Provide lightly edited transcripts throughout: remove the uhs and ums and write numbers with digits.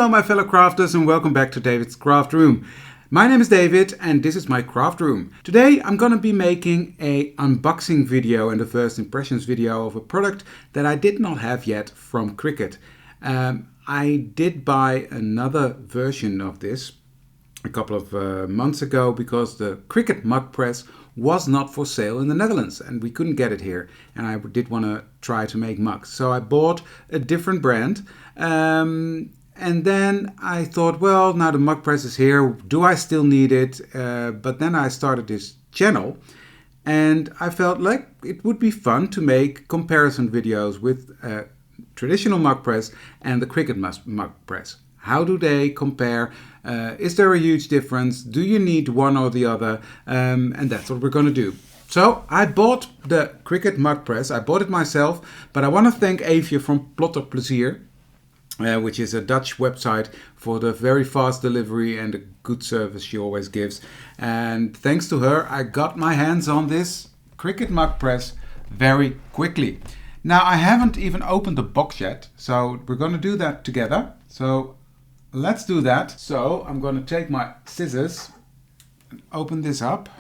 Hello my fellow crafters and welcome back to David's Craft Room. My name is David and this is my craft room. Today I'm going to be making a unboxing video and a first impressions video of a product that I did not have yet from Cricut. I did buy another version of this a couple of months ago because the Cricut Mug Press was not for sale in the Netherlands and we couldn't get it here, and I did want to try to make mugs. So I bought a different brand and then I thought, well, now the mug press is here, do I still need it? But then I started this channel and I felt like it would be fun to make comparison videos with traditional mug press and the Cricut mug press. How do they compare? Is there a huge difference? Do you need one or the other? And that's what we're going to do. So I bought the Cricut Mug Press. I bought it myself, but I want to thank Eefje from Plotter Plezier, which is a Dutch website for the very fast delivery and the good service she always gives. And thanks to her, I got my hands on this Cricut Mug Press very quickly. Now I haven't even opened the box yet, so we're going to do that together. So let's do that. So I'm going to take my scissors and open this up.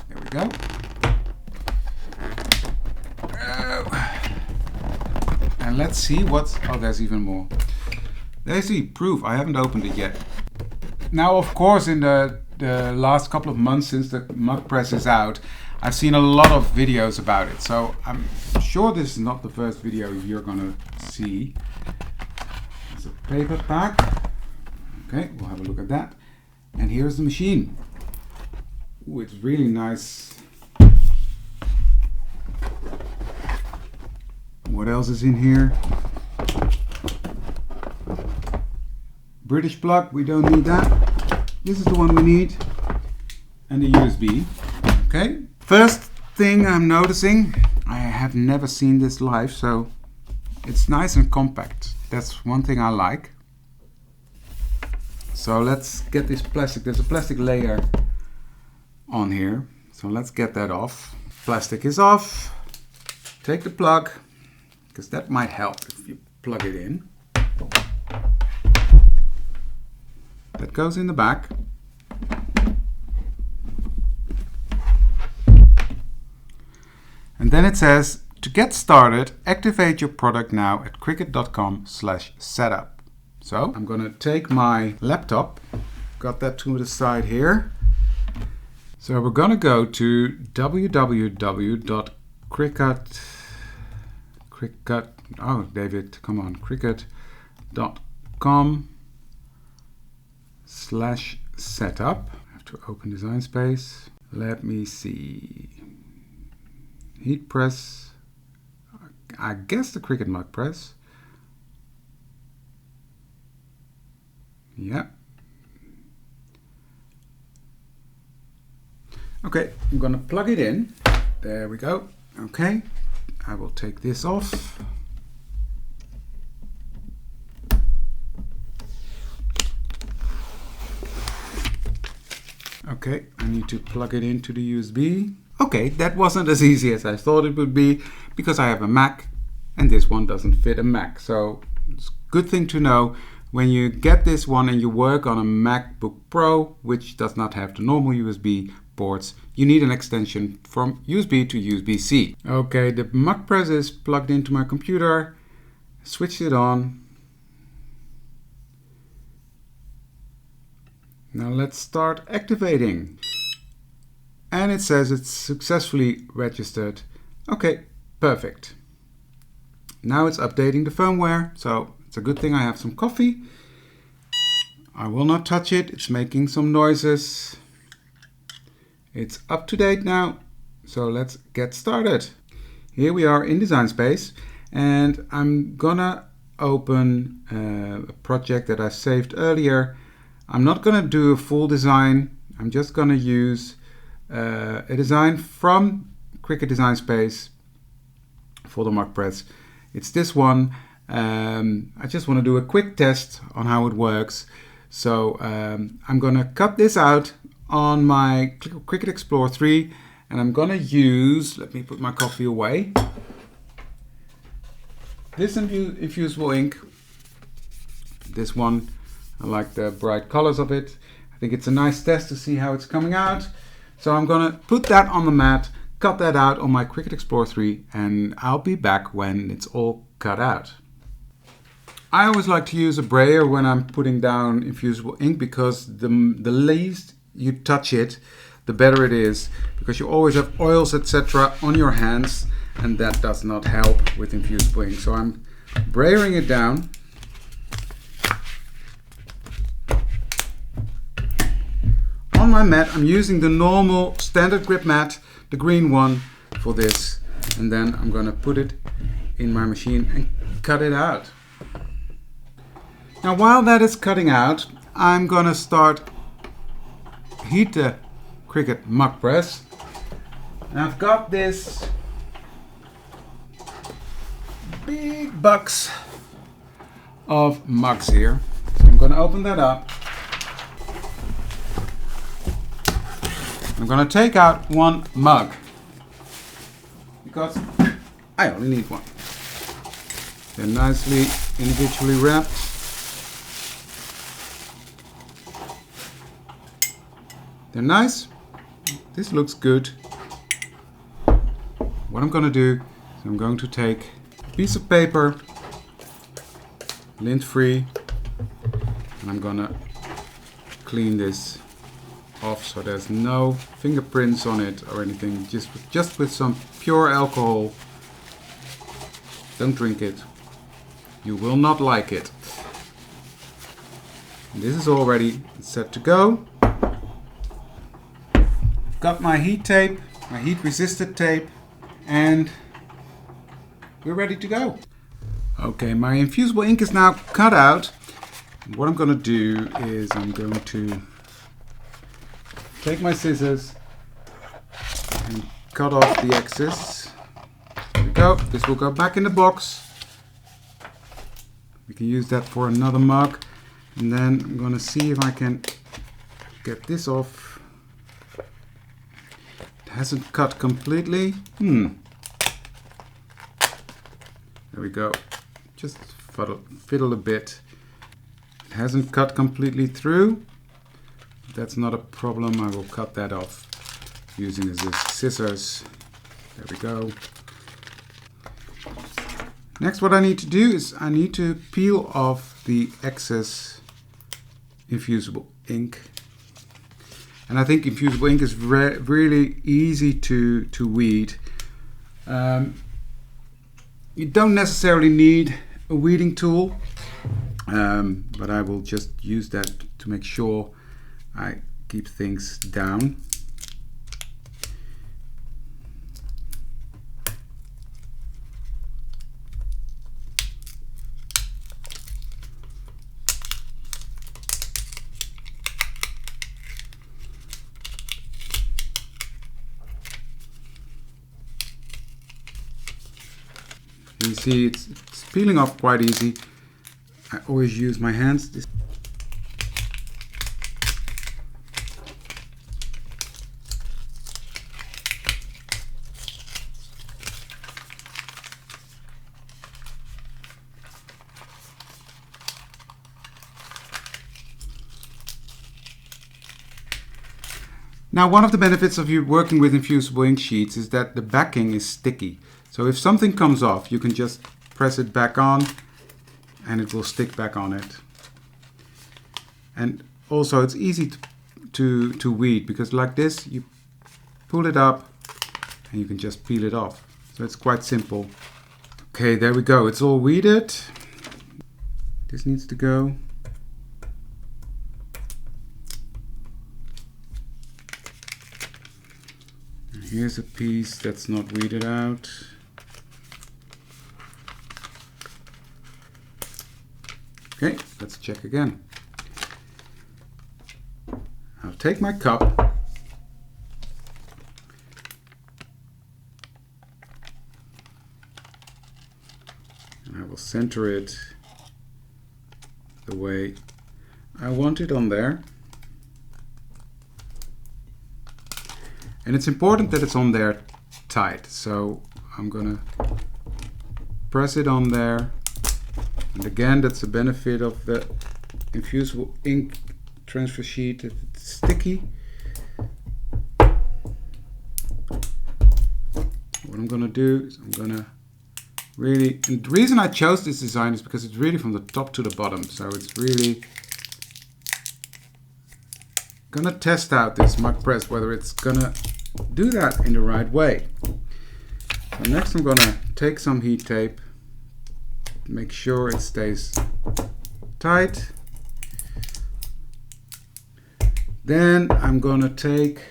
There we go. And let's see what's... oh, there's even more. There's the proof. I haven't opened it yet. Now, of course, in the last couple of months since the mug press is out, I've seen a lot of videos about it. So I'm sure this is not the first video you're going to see. It's a paper pack. Okay, we'll have a look at that. And here's the machine. Ooh, it's really nice. What else is in here? British plug, we don't need that. This is the one we need. And the USB. Okay. First thing I'm noticing, I have never seen this live, so it's nice and compact. That's one thing I like. So let's get this plastic. There's a plastic layer on here. So let's get that off. Plastic is off. Take the plug, because that might help if you plug it in. That goes in the back. And then it says, to get started, activate your product now at cricut.com/setup. So I'm going to take my laptop, got that to the side here. So we're going to go to cricut.com/setup. I have to open design space. Let me see. Heat press. I guess the Cricut Mug Press. Yeah. Okay, I'm gonna plug it in. There we go. Okay, I will take this off. Okay, I need to plug it into the USB. Okay, that wasn't as easy as I thought it would be because I have a Mac and this one doesn't fit a Mac. So it's a good thing to know when you get this one and you work on a MacBook Pro, which does not have the normal USB ports, you need an extension from USB to USB-C. Okay, the mug press is plugged into my computer. Switched it on. Now let's start activating. And it says it's successfully registered. Okay, perfect. Now it's updating the firmware, so it's a good thing I have some coffee. I will not touch it, it's making some noises. It's up to date now, so let's get started. Here we are in Design Space, and I'm gonna open a project that I saved earlier. I'm not gonna do a full design, I'm just gonna use a design from Cricut Design Space for the mug press. It's this one. I just want to do a quick test on how it works. So I'm gonna cut this out on my Cricut Explore 3 and I'm gonna use, let me put my coffee away. this infusible ink, this one, I like the bright colors of it. I think it's a nice test to see how it's coming out. So I'm gonna put that on the mat, cut that out on my Cricut Explore 3, and I'll be back when it's all cut out. I always like to use a brayer when I'm putting down infusible ink, because the least you touch it, the better it is, because you always have oils, etc. on your hands, and that does not help with infusible ink. So I'm brayering it down. On my mat, I'm using the normal standard grip mat, the green one, for this, and then I'm going to put it in my machine and cut it out. Now while that is cutting out, I'm going to heat the Cricut Mug Press. And I've got this big box of mugs here. So I'm going to open that up. I'm going to take out one mug, because I only need one. They're nicely individually wrapped. They're nice. This looks good. What I'm going to do is I'm going to take a piece of paper, lint free, and I'm going to clean this off so there's no fingerprints on it or anything. Just with some pure alcohol. Don't drink it. You will not like it. And this is already set to go. Got my heat tape, my heat resistant tape, and we're ready to go. Okay, my infusible ink is now cut out. And what I'm going to do is I'm going to take my scissors and cut off the excess. There we go. This will go back in the box. We can use that for another mug. And then I'm going to see if I can get this off. Hasn't cut completely. There we go. Just fiddle a bit. It hasn't cut completely through. That's not a problem. I will cut that off using the scissors. There we go. Next, what I need to do is I need to peel off the excess infusible ink. And I think infusible ink is really easy to weed. You don't necessarily need a weeding tool, but I will just use that to make sure I keep things down. You see it's peeling off quite easy. I always use my hands. Now, one of the benefits of you working with infusible ink sheets is that the backing is sticky. So if something comes off, you can just press it back on and it will stick back on it. And also it's easy to weed, because like this, you pull it up and you can just peel it off. So it's quite simple. Okay, there we go. It's all weeded. This needs to go. And here's a piece that's not weeded out. Okay, let's check again. I'll take my cup and I will center it the way I want it on there. And it's important that it's on there tight, so I'm gonna press it on there. And again, that's the benefit of the infusible ink transfer sheet. It's sticky. What I'm gonna do is I'm gonna really, and the reason I chose this design is because it's really from the top to the bottom. So it's really gonna test out this mug press, whether it's gonna do that in the right way. So next I'm gonna take some heat tape, make sure it stays tight. Then I'm gonna take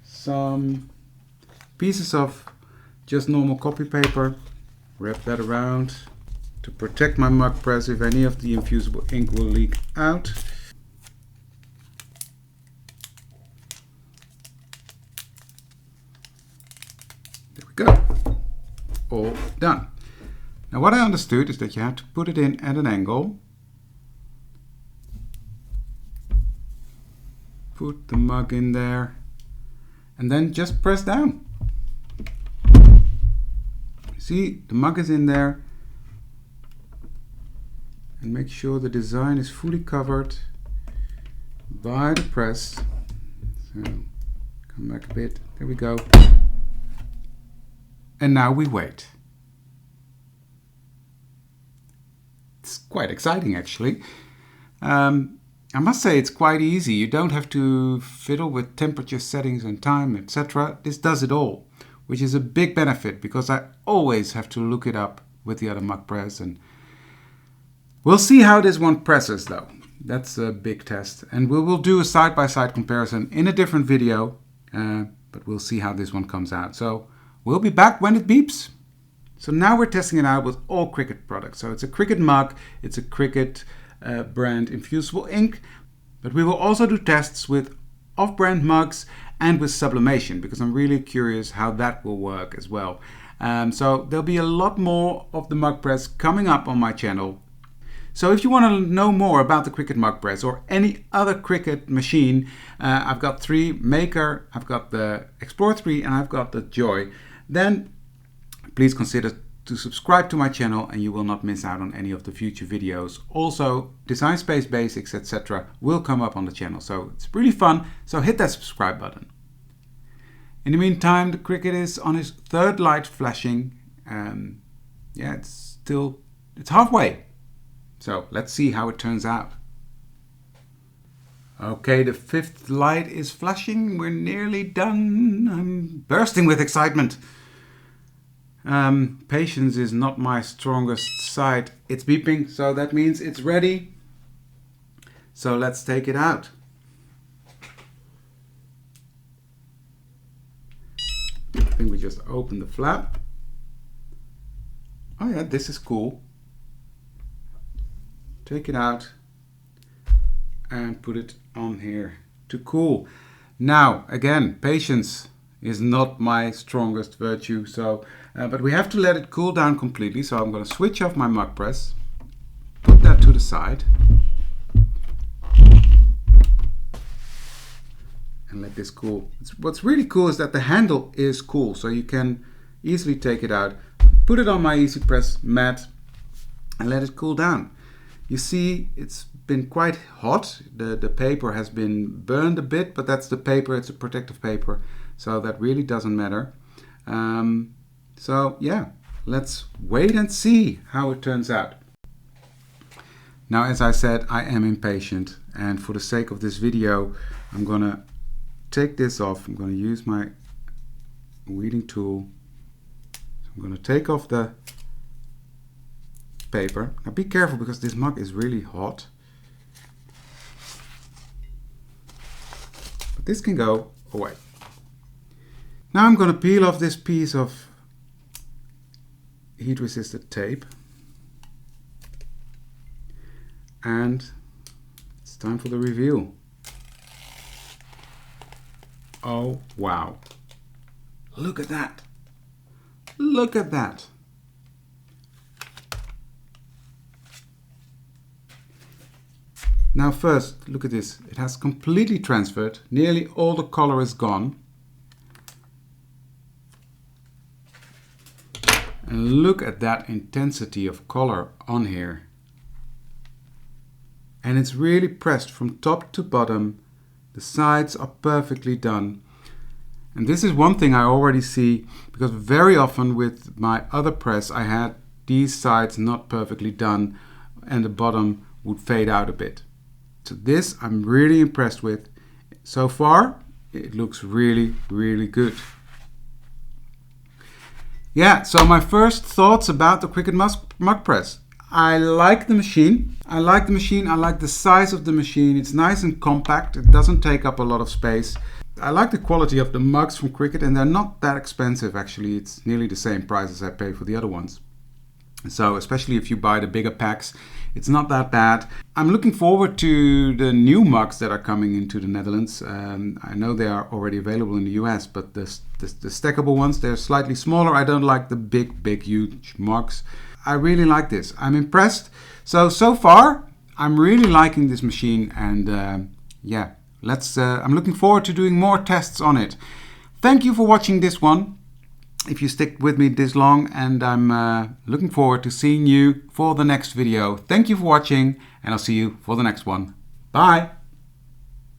some pieces of just normal copy paper, wrap that around to protect my mug press if any of the infusible ink will leak out. There we go. All done. Now what I understood is that you have to put it in at an angle. Put the mug in there and then just press down. See, the mug is in there, and make sure the design is fully covered by the press. So come back a bit, there we go. And now we wait. It's quite exciting actually. I must say it's quite easy. You don't have to fiddle with temperature settings and time, etc. This does it all, which is a big benefit because I always have to look it up with the other mug press. And we'll see how this one presses though. That's a big test. And we will do a side-by-side comparison in a different video, but we'll see how this one comes out. So we'll be back when it beeps. So now we're testing it out with all Cricut products. So it's a Cricut mug, it's a Cricut brand infusible ink, but we will also do tests with off-brand mugs and with sublimation because I'm really curious how that will work as well. So there'll be a lot more of the mug press coming up on my channel. So if you want to know more about the Cricut Mug Press or any other Cricut machine, I've got 3, Maker, I've got the Explore 3 and I've got the Joy, then please consider to subscribe to my channel and you will not miss out on any of the future videos. Also, Design Space Basics, etc. will come up on the channel. So it's really fun. So hit that subscribe button. In the meantime, the Cricut is on its 3rd light flashing. Yeah, it's halfway. So let's see how it turns out. Okay, the 5th light is flashing. We're nearly done. I'm bursting with excitement. Patience is not my strongest side. It's beeping, so that means it's ready. So let's take it out. I think we just open the flap. Oh yeah, this is cool. Take it out and put it on here to cool. Now, again, patience is not my strongest virtue, so but we have to let it cool down completely. So I'm going to switch off my mug press, put that to the side, and let this cool. What's really cool is that the handle is cool, so you can easily take it out, put it on my Easy Press mat, and let it cool down. You see, it's been quite hot. The paper has been burned a bit, but that's the paper. It's a protective paper, so that really doesn't matter. So yeah, let's wait and see how it turns out. Now, as I said, I am impatient, and for the sake of this video, I'm gonna take this off. I'm gonna use my weeding tool. So I'm gonna take off the paper. Now be careful because this mug is really hot. But this can go away. Now I'm gonna peel off this piece of heat resistant tape, and it's time for the reveal. Oh wow, look at that, look at that. Now first, look at this, it has completely transferred, nearly all the color is gone. And look at that intensity of color on here. And it's really pressed from top to bottom. The sides are perfectly done. And this is one thing I already see, because very often with my other press I had these sides not perfectly done and the bottom would fade out a bit. So this I'm really impressed with. So far it looks really, really good. Yeah, so my first thoughts about the Cricut Mug Press. I like the machine. I like the size of the machine. It's nice and compact. It doesn't take up a lot of space. I like the quality of the mugs from Cricut, and they're not that expensive actually. It's nearly the same price as I pay for the other ones. So especially if you buy the bigger packs, it's not that bad. I'm looking forward to the new mugs that are coming into the Netherlands. I know they are already available in the US, but the stackable ones, they're slightly smaller. I don't like the big, huge mugs. I really like this. I'm impressed. So far, I'm really liking this machine, and yeah, I'm looking forward to doing more tests on it. Thank you for watching this one, if you stick with me this long, and I'm looking forward to seeing you for the next video. Thank you for watching, and I'll see you for the next one. Bye!